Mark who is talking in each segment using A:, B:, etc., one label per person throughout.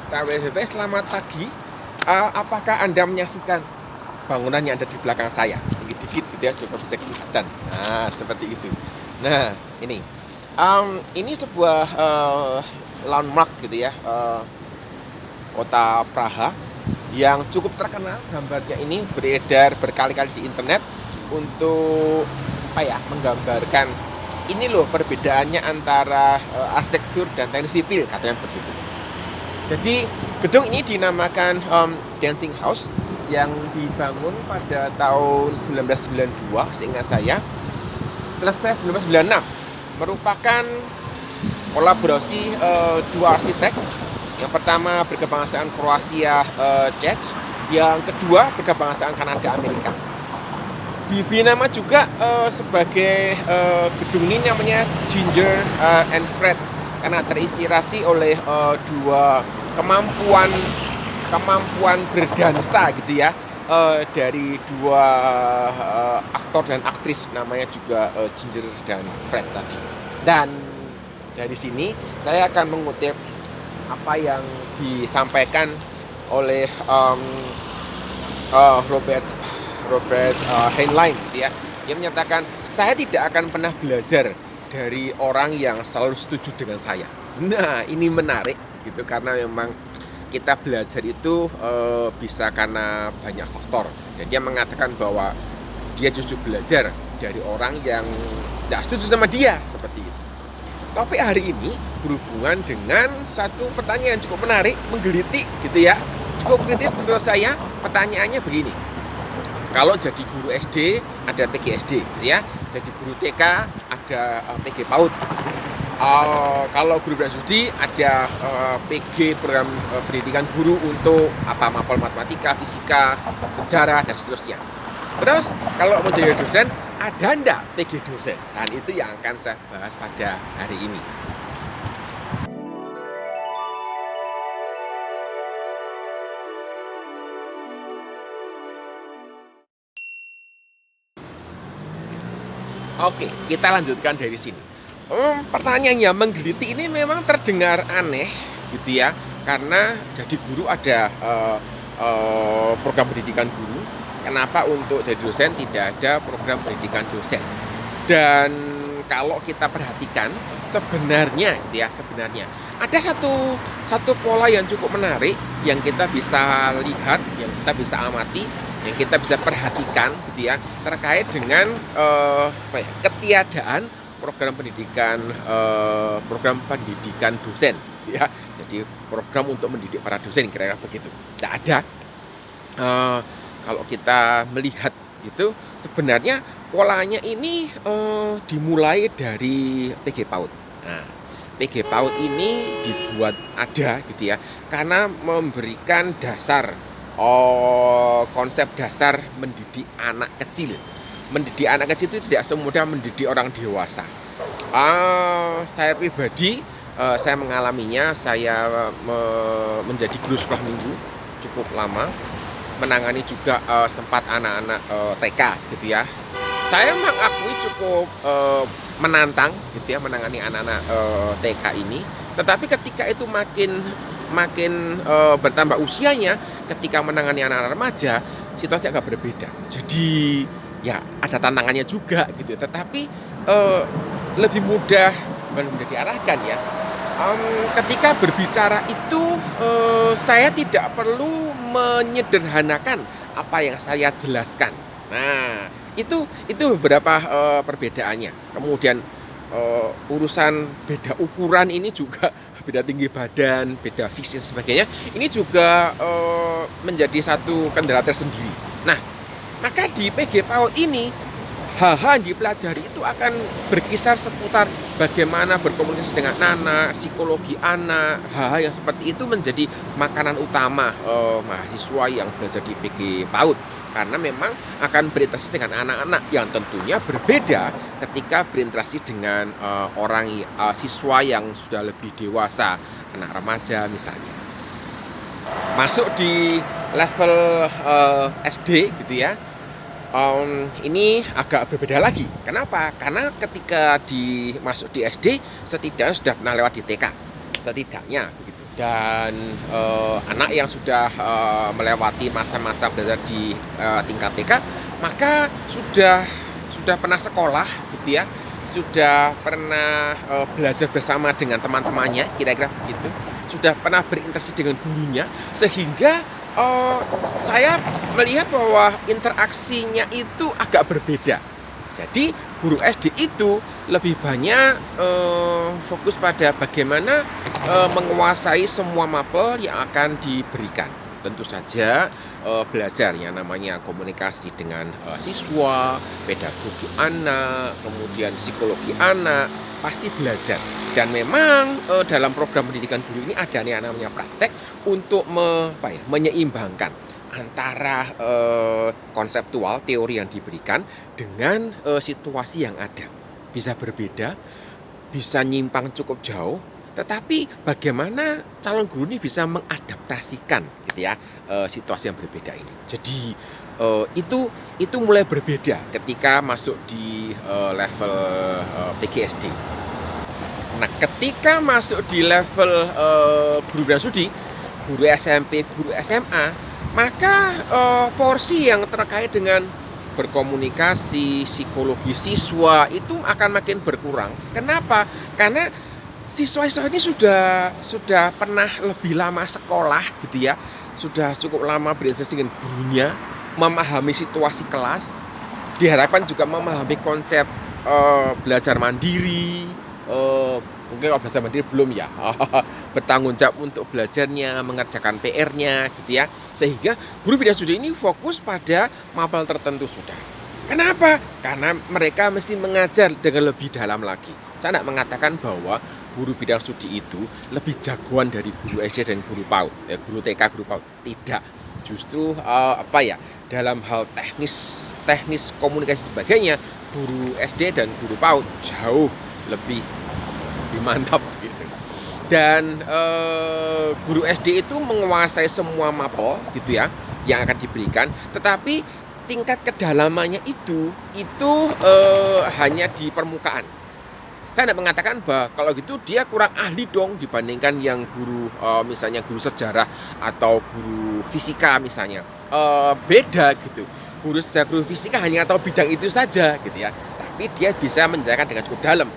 A: Sahabat FFP, selamat pagi. Apakah Anda menyaksikan bangunan yang ada di belakang saya? Dikit-dikit gitu ya, supaya bisa kelihatan. Nah, seperti itu. Nah, ini. Ini sebuah landmark gitu ya, kota Praha yang cukup terkenal. Gambarnya ini beredar berkali-kali di internet untuk menggambarkan ini loh perbedaannya antara arsitektur dan teknik sipil, katanya begitu. Jadi gedung ini dinamakan Dancing House yang dibangun pada tahun 1992 seingat saya, selesai 1996. Merupakan kolaborasi dua arsitek. Yang pertama berkebangsaan Kroasia, Czech, yang kedua berkebangsaan Kanada, Amerika. Diberi nama juga sebagai gedung ini namanya Ginger and Fred, karena terinspirasi oleh dua kemampuan berdansa gitu ya, dari dua aktor dan aktris namanya juga Ginger dan Fred tadi. Dan dari sini saya akan mengutip apa yang disampaikan oleh Robert Heinlein gitu ya. Dia menyatakan, saya tidak akan pernah belajar dari orang yang selalu setuju dengan saya. Nah, ini menarik gitu, karena memang kita belajar itu bisa karena banyak faktor. Dan dia mengatakan bahwa dia justru belajar dari orang yang tidak setuju sama dia, seperti itu. Topik hari ini berhubungan dengan satu pertanyaan yang cukup menarik, menggelitik gitu ya, cukup kritis menurut saya. Pertanyaannya begini: kalau jadi guru SD ada PGSD gitu ya, jadi guru TK ada PG PAUD. Kalau guru berani studi ada PG, program pendidikan guru untuk mapel matematika, fisika, sejarah dan seterusnya. Terus kalau mau jadi dosen ada enggak PG dosen? Dan itu yang akan saya bahas pada hari ini. Oke, kita lanjutkan dari sini. Pertanyaan yang menggelitik ini memang terdengar aneh gitu ya, karena jadi guru ada program pendidikan guru. Kenapa untuk jadi dosen tidak ada program pendidikan dosen? Dan kalau kita perhatikan sebenarnya gitu ya, sebenarnya ada satu pola yang cukup menarik yang kita bisa lihat, yang kita bisa amati, yang kita bisa perhatikan gitu ya, terkait dengan ketiadaan program pendidikan dosen ya. Jadi program untuk mendidik para dosen, kira-kira begitu. Tidak ada. Kalau kita melihat itu sebenarnya polanya ini dimulai dari PG PAUD. Nah, PG PAUD ini dibuat ada gitu ya, karena memberikan dasar, konsep dasar mendidik anak kecil. Mendidik anak kecil itu tidak semudah mendidik orang dewasa. Saya pribadi, saya mengalaminya. Saya menjadi guru sekolah minggu cukup lama, menangani juga sempat anak-anak TK gitu ya. Saya mengakui cukup menantang gitu ya, menangani anak-anak TK ini. Tetapi ketika itu makin bertambah usianya, ketika menangani anak-anak remaja, situasi agak berbeda. Jadi ya ada tantangannya juga gitu, tetapi lebih mudah diarahkan ya. Ketika berbicara itu saya tidak perlu menyederhanakan apa yang saya jelaskan. Nah, itu beberapa perbedaannya. Kemudian urusan beda ukuran ini juga, beda tinggi badan, beda fisik dan sebagainya, ini juga menjadi satu kendala tersendiri. Nah, maka di PG PAUD ini hal-hal yang dipelajari itu akan berkisar seputar bagaimana berkomunikasi dengan anak, psikologi anak. Hal-hal yang seperti itu menjadi makanan utama mahasiswa yang belajar di PG PAUD, karena memang akan berinteraksi dengan anak-anak yang tentunya berbeda ketika berinteraksi dengan siswa yang sudah lebih dewasa, anak remaja misalnya. Masuk di level SD gitu ya, ini agak berbeda lagi. Kenapa? Karena ketika masuk di SD, setidaknya sudah pernah lewat di TK, setidaknya begitu. dan anak yang sudah melewati masa-masa belajar di tingkat TK, maka sudah pernah sekolah gitu ya, sudah pernah belajar bersama dengan teman-temannya, kira-kira begitu, sudah pernah berinteraksi dengan gurunya, sehingga saya melihat bahwa interaksinya itu agak berbeda. Jadi guru SD itu lebih banyak fokus pada bagaimana menguasai semua mapel yang akan diberikan. Tentu saja belajar yang namanya komunikasi dengan siswa, pedagogi anak, kemudian psikologi anak, pasti belajar. Dan memang dalam program pendidikan guru ini ada yang namanya praktek untuk menyeimbangkan antara konseptual teori yang diberikan dengan situasi yang ada. Bisa berbeda, bisa nyimpang cukup jauh, tetapi bagaimana calon guru ini bisa mengadaptasikan gitu ya situasi yang berbeda ini. Jadi itu mulai berbeda ketika masuk di level PGSD. Nah, ketika masuk di level guru bidang studi, guru SMP, guru SMA, maka porsi yang terkait dengan berkomunikasi, psikologi siswa itu akan makin berkurang. Kenapa? Karena siswa-siswa ini sudah pernah lebih lama sekolah gitu ya, sudah cukup lama berinteraksi dengan gurunya, memahami situasi kelas, diharapkan juga memahami konsep belajar mandiri, mungkin kalau belajar mandiri belum ya, bertanggung jawab untuk belajarnya, mengerjakan PR-nya gitu ya, sehingga guru bidang studi ini fokus pada mapel tertentu sudah. Kenapa? Karena mereka mesti mengajar dengan lebih dalam lagi. Saya tidak mengatakan bahwa guru bidang studi itu lebih jagoan dari guru SD dan guru PAUD, guru TK, guru PAUD. Tidak. Justru dalam hal teknis komunikasi sebagainya, guru SD dan guru PAUD jauh lebih mantap gitu. Dan guru SD itu menguasai semua mapel gitu ya yang akan diberikan, tetapi tingkat kedalamannya itu hanya di permukaan. Saya tidak mengatakan bahwa kalau gitu dia kurang ahli dong dibandingkan yang guru misalnya guru sejarah atau guru fisika misalnya. Beda gitu. Guru sejarah, guru fisika hanya tahu bidang itu saja gitu ya. Tapi dia bisa menjelaskan dengan cukup dalam.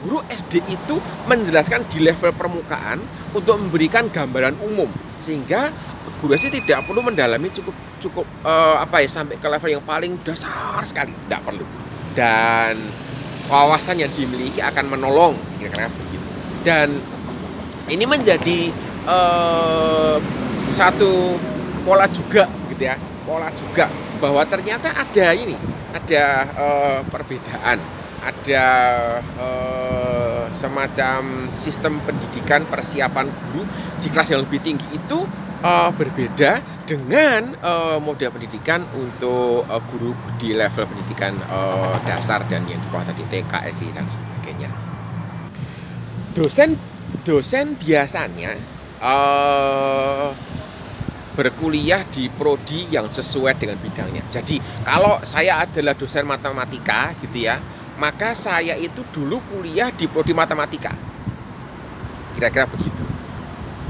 A: Guru SD itu menjelaskan di level permukaan untuk memberikan gambaran umum, sehingga guru SD tidak perlu mendalami cukup sampai ke level yang paling dasar sekali, tidak perlu. Dan wawasan yang dimiliki akan menolong, kira-kira begitu. Dan ini menjadi satu pola juga gitu ya, bahwa ternyata ada perbedaan. Ada semacam sistem pendidikan persiapan guru di kelas yang lebih tinggi itu berbeda dengan model pendidikan untuk guru di level pendidikan dasar dan yang di bawah tadi TK, SD dan sebagainya. Dosen biasanya berkuliah di prodi yang sesuai dengan bidangnya. Jadi kalau saya adalah dosen matematika gitu ya, maka saya itu dulu kuliah di prodi matematika. Kira-kira begitu.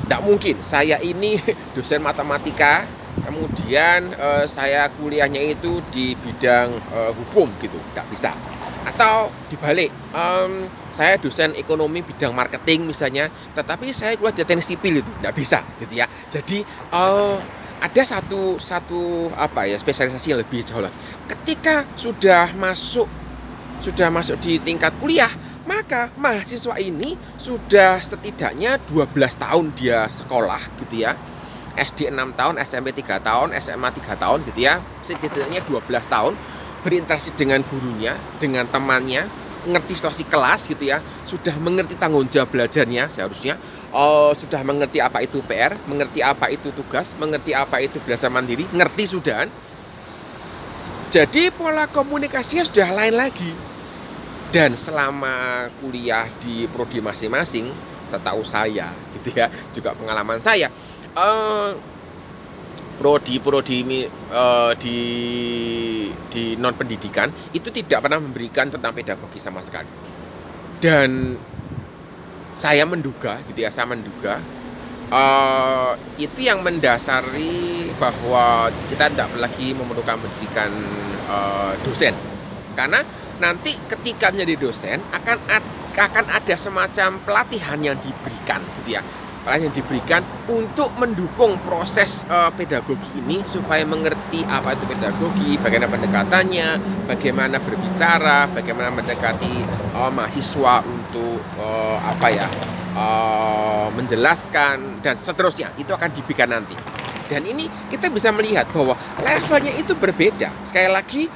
A: Tidak mungkin saya ini dosen matematika, kemudian saya kuliahnya itu di bidang hukum gitu. Tidak bisa. Atau dibalik, saya dosen ekonomi bidang marketing misalnya, tetapi saya kuliah di teknik sipil itu. Tidak bisa gitu ya. Jadi ada satu spesialisasi yang lebih jauh lagi. Ketika sudah masuk di tingkat kuliah, maka mahasiswa ini sudah setidaknya 12 tahun dia sekolah gitu ya. SD 6 tahun, SMP 3 tahun, SMA 3 tahun gitu ya. Setidaknya 12 tahun berinteraksi dengan gurunya, dengan temannya, ngerti situasi kelas gitu ya. Sudah mengerti tanggung jawab belajarnya seharusnya. Sudah mengerti apa itu PR, mengerti apa itu tugas, mengerti apa itu belajar mandiri, ngerti sudah. Jadi pola komunikasinya sudah lain lagi. Dan selama kuliah di prodi masing-masing, setahu saya gitu ya, juga pengalaman saya, prodi di non pendidikan itu tidak pernah memberikan tentang pedagogi sama sekali. Dan saya menduga Itu yang mendasari bahwa kita tidak lagi memerlukan pendidikan dosen. Karena nanti ketika menjadi dosen akan ada semacam pelatihan yang diberikan gitu ya. Pelatihan yang diberikan untuk mendukung proses pedagogi ini supaya mengerti apa itu pedagogi, bagaimana pendekatannya, bagaimana berbicara, bagaimana mendekati mahasiswa untuk menjelaskan dan seterusnya. Itu akan diberikan nanti. Dan ini kita bisa melihat bahwa levelnya itu berbeda. Sekali lagi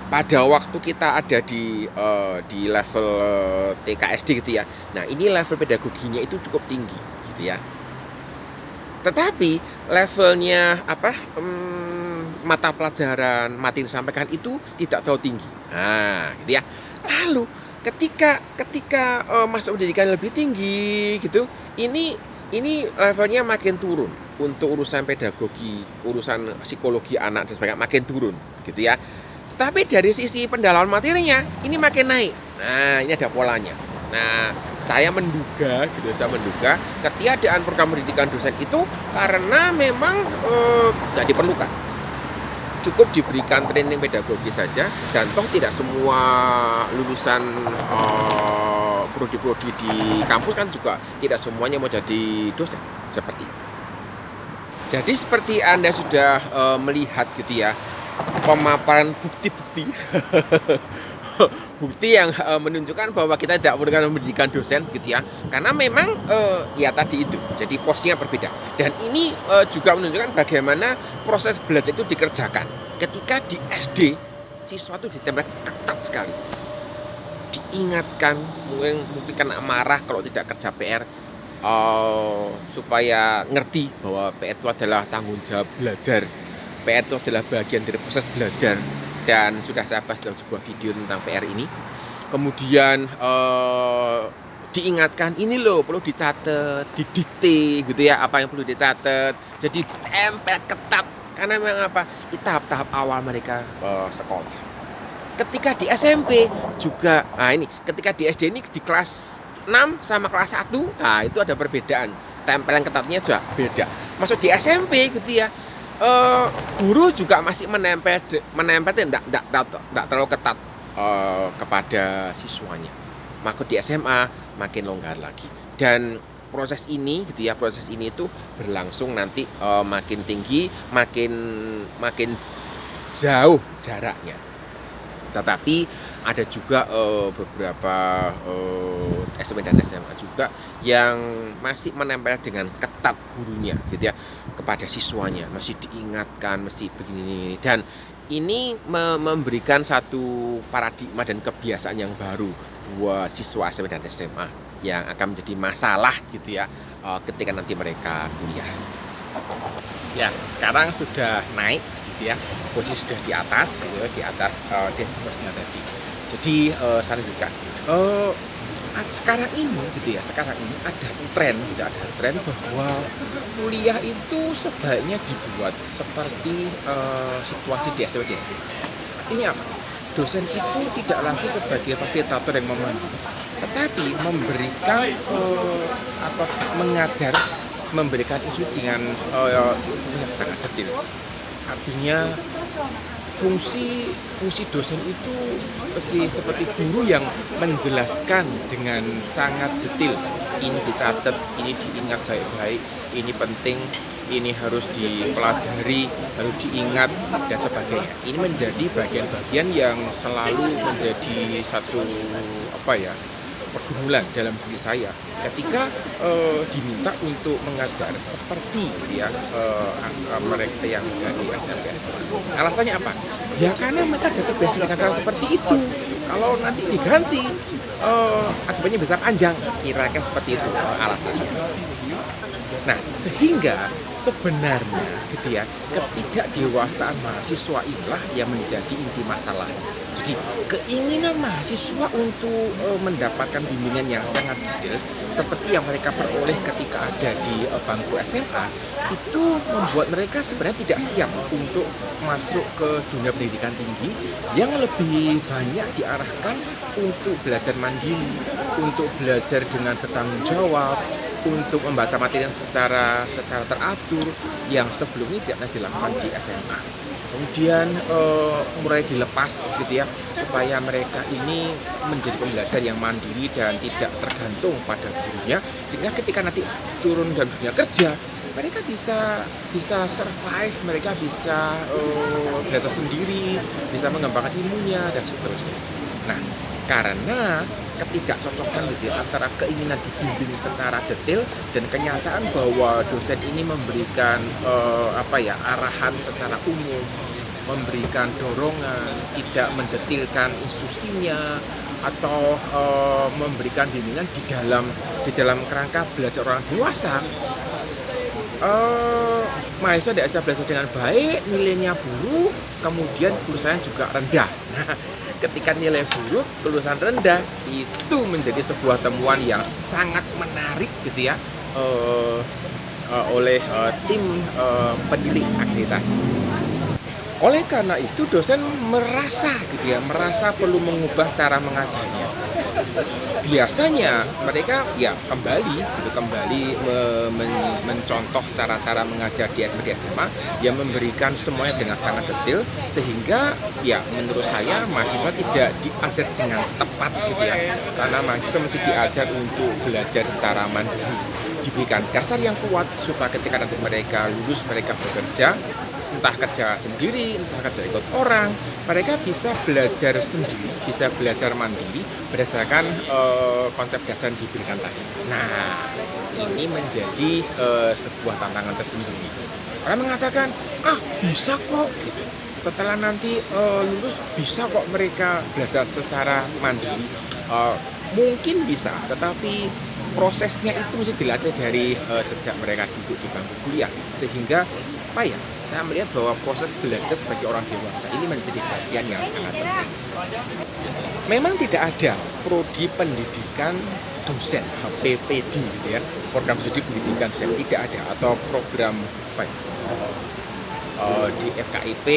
A: pada waktu kita ada di level TKSD gitu ya. Nah, ini level pedagoginya itu cukup tinggi gitu ya. Tetapi levelnya mata pelajaran materi disampaikan itu tidak terlalu tinggi. Nah, gitu ya. Lalu ketika masuk pendidikan lebih tinggi gitu, ini levelnya makin turun untuk urusan pedagogi, urusan psikologi anak dan sebagainya makin turun gitu ya. Tapi dari sisi pendalaman materinya ini makin naik. Nah, ini ada polanya. Nah, saya menduga ketiadaan program pendidikan dosen itu karena memang tidak diperlukan. Cukup diberikan training pedagogi saja, dan toh tidak semua lulusan prodi-prodi di kampus kan juga tidak semuanya mau jadi dosen seperti itu. Jadi seperti Anda sudah melihat gitu ya, pemaparan bukti-bukti bukti yang menunjukkan bahwa kita tidak membutuhkan pendidikan dosen gitu ya, karena memang ya tadi itu jadi porsinya berbeda. Dan ini juga menunjukkan bagaimana proses belajar itu dikerjakan. Ketika di SD siswa itu ditempel ketat sekali, diingatkan, mungkin kena marah kalau tidak kerja PR, supaya ngerti bahwa PR itu adalah tanggung jawab belajar, PR itu adalah bagian dari proses belajar. Dan sudah saya bahas dalam sebuah video tentang PR ini. Kemudian diingatkan, ini loh perlu dicatat, didikte gitu ya, apa yang perlu dicatat. Jadi ditempel ketat karena memang di tahap-tahap awal mereka sekolah. Ketika di SMP juga, ketika di SD ini di kelas 6 sama kelas 1, nah itu ada perbedaan. Tempelan ketatnya juga beda. Masuk di SMP gitu ya, guru juga masih menempel tidak terlalu ketat kepada siswanya. Maka di SMA makin longgar lagi, dan proses ini itu berlangsung nanti makin tinggi, makin jauh jaraknya. Tetapi ada juga beberapa SMP dan SMA juga yang masih menempel dengan ketat gurunya gitu ya, kepada siswanya, masih diingatkan, masih begini. Dan ini memberikan satu paradigma dan kebiasaan yang baru buat siswa SMP dan SMA yang akan menjadi masalah gitu ya ketika nanti mereka kuliah. Ya, sekarang sudah naik gitu ya, posisi sudah di atas gitu ya, di atas posisinya tadi. Jadi saya juga sekarang ini ada tren bahwa kuliah itu sebaiknya dibuat seperti situasi di SMP. Artinya apa? Dosen itu tidak lagi sebagai fasilitator yang memandu, tetapi memberikan mengajar, memberikan instruksi dengan yang sangat detail. Artinya fungsi dosen itu seperti guru yang menjelaskan dengan sangat detail. Ini dicatat, ini diingat baik-baik, ini penting, ini harus dipelajari, harus diingat dan sebagainya. Ini menjadi bagian-bagian yang selalu menjadi satu pergumulan dalam diri saya ketika diminta untuk mengajar seperti mereka yang dari SMP. Alasannya apa? Ya karena mereka sudah terbiasa dengan cara seperti itu. Kalau nanti diganti akibatnya bisa panjang. Kira-kira seperti itu alasannya. Nah, sehingga sebenarnya gitu ya, ketidakdewasaan mahasiswa inilah yang menjadi inti masalah. Jadi keinginan mahasiswa untuk mendapatkan bimbingan yang sangat detail seperti yang mereka peroleh ketika ada di bangku SMA, itu membuat mereka sebenarnya tidak siap untuk masuk ke dunia pendidikan tinggi yang lebih banyak diarahkan untuk belajar mandiri, untuk belajar dengan bertanggung jawab, untuk membaca materi yang secara teratur yang sebelumnya tidak pernah dilakukan di SMA. Kemudian mulai dilepas gitu ya, supaya mereka ini menjadi pembelajar yang mandiri dan tidak tergantung pada gurunya, sehingga ketika nanti turun dalam dunia kerja mereka bisa survive, mereka bisa belajar sendiri, bisa mengembangkan ilmunya dan seterusnya. Nah, karena ketidakcocokan gitu ya, antara keinginan dibimbing secara detail dan kenyataan bahwa dosen ini memberikan arahan secara umum, memberikan dorongan, tidak mendetilkan instruksinya atau memberikan bimbingan di dalam kerangka belajar orang dewasa. Mahasiswa tidak bisa belajar dengan baik, nilainya buruk, kemudian kelulusannya juga rendah. Nah, ketika nilai buruk, kelulusan rendah, itu menjadi sebuah temuan yang sangat menarik gitu ya, oleh tim penilai akreditasi. Oleh karena itu dosen merasa perlu mengubah cara mengajarnya. Biasanya mereka ya kembali mencontoh cara-cara mengajar di SD SMA yang memberikan semuanya dengan sangat detail, sehingga ya menurut saya mahasiswa tidak diajar dengan tepat gitu ya, karena mahasiswa mesti diajar untuk belajar secara mandiri, diberikan dasar yang kuat supaya ketika nanti mereka lulus, mereka bekerja, entah kerja sendiri, entah kerja ikut orang, mereka bisa belajar sendiri, bisa belajar mandiri berdasarkan konsep dasar yang diberikan tadi. Nah, ini menjadi sebuah tantangan tersendiri. Orang mengatakan, bisa kok gitu. Setelah nanti lulus bisa kok mereka belajar secara mandiri. Mungkin bisa, tetapi prosesnya itu mesti dilatih dari sejak mereka duduk di bangku kuliah, sehingga saya melihat bahwa proses belajar sebagai orang dewasa ini menjadi bagian yang sangat penting. Memang tidak ada prodi pendidikan dosen PPD gitu ya, program studi pendidikan dosen tidak ada, atau program di FKIP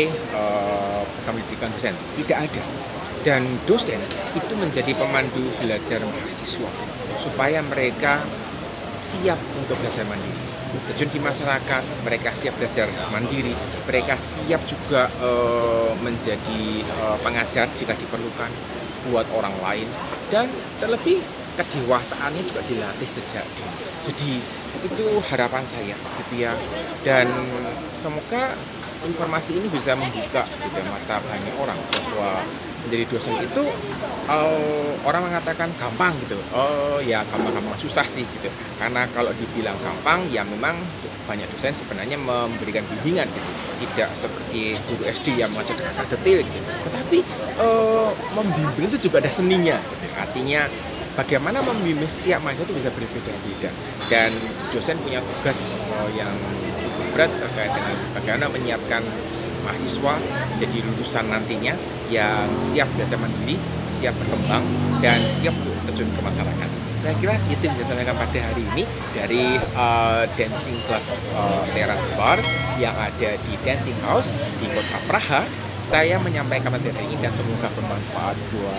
A: program pendidikan dosen tidak ada. Dan dosen itu menjadi pemandu belajar mahasiswa supaya mereka siap untuk belajar mandiri, terjun di masyarakat, mereka siap belajar mandiri, mereka siap juga menjadi pengajar jika diperlukan buat orang lain, dan terlebih kedewasaannya juga dilatih sejak dini. Jadi itu harapan saya gitu ya, dan semoga informasi ini bisa membuka gitu mata banyak orang bahwa menjadi dosen itu orang mengatakan gampang gitu. Ya gampang-gampang, susah sih gitu. Karena kalau dibilang gampang ya memang banyak dosen sebenarnya memberikan bimbingan gitu. Tidak seperti guru SD yang mengajar dengan sangat detail gitu. Tetapi membimbing itu juga ada seninya gitu. Artinya bagaimana membimbing setiap mahasiswa itu bisa berbeda-beda, dan dosen punya tugas yang cukup berat terkait dengan bagaimana menyiapkan mahasiswa jadi lulusan nantinya yang siap belajar mandiri, siap berkembang, dan siap untuk terjun ke masyarakat. Saya kira itu yang bisa saya sampaikan pada hari ini dari Dancing Class Teras Bar yang ada di Dancing House di Kota Praha. Saya menyampaikan materi ini dan semoga bermanfaat buat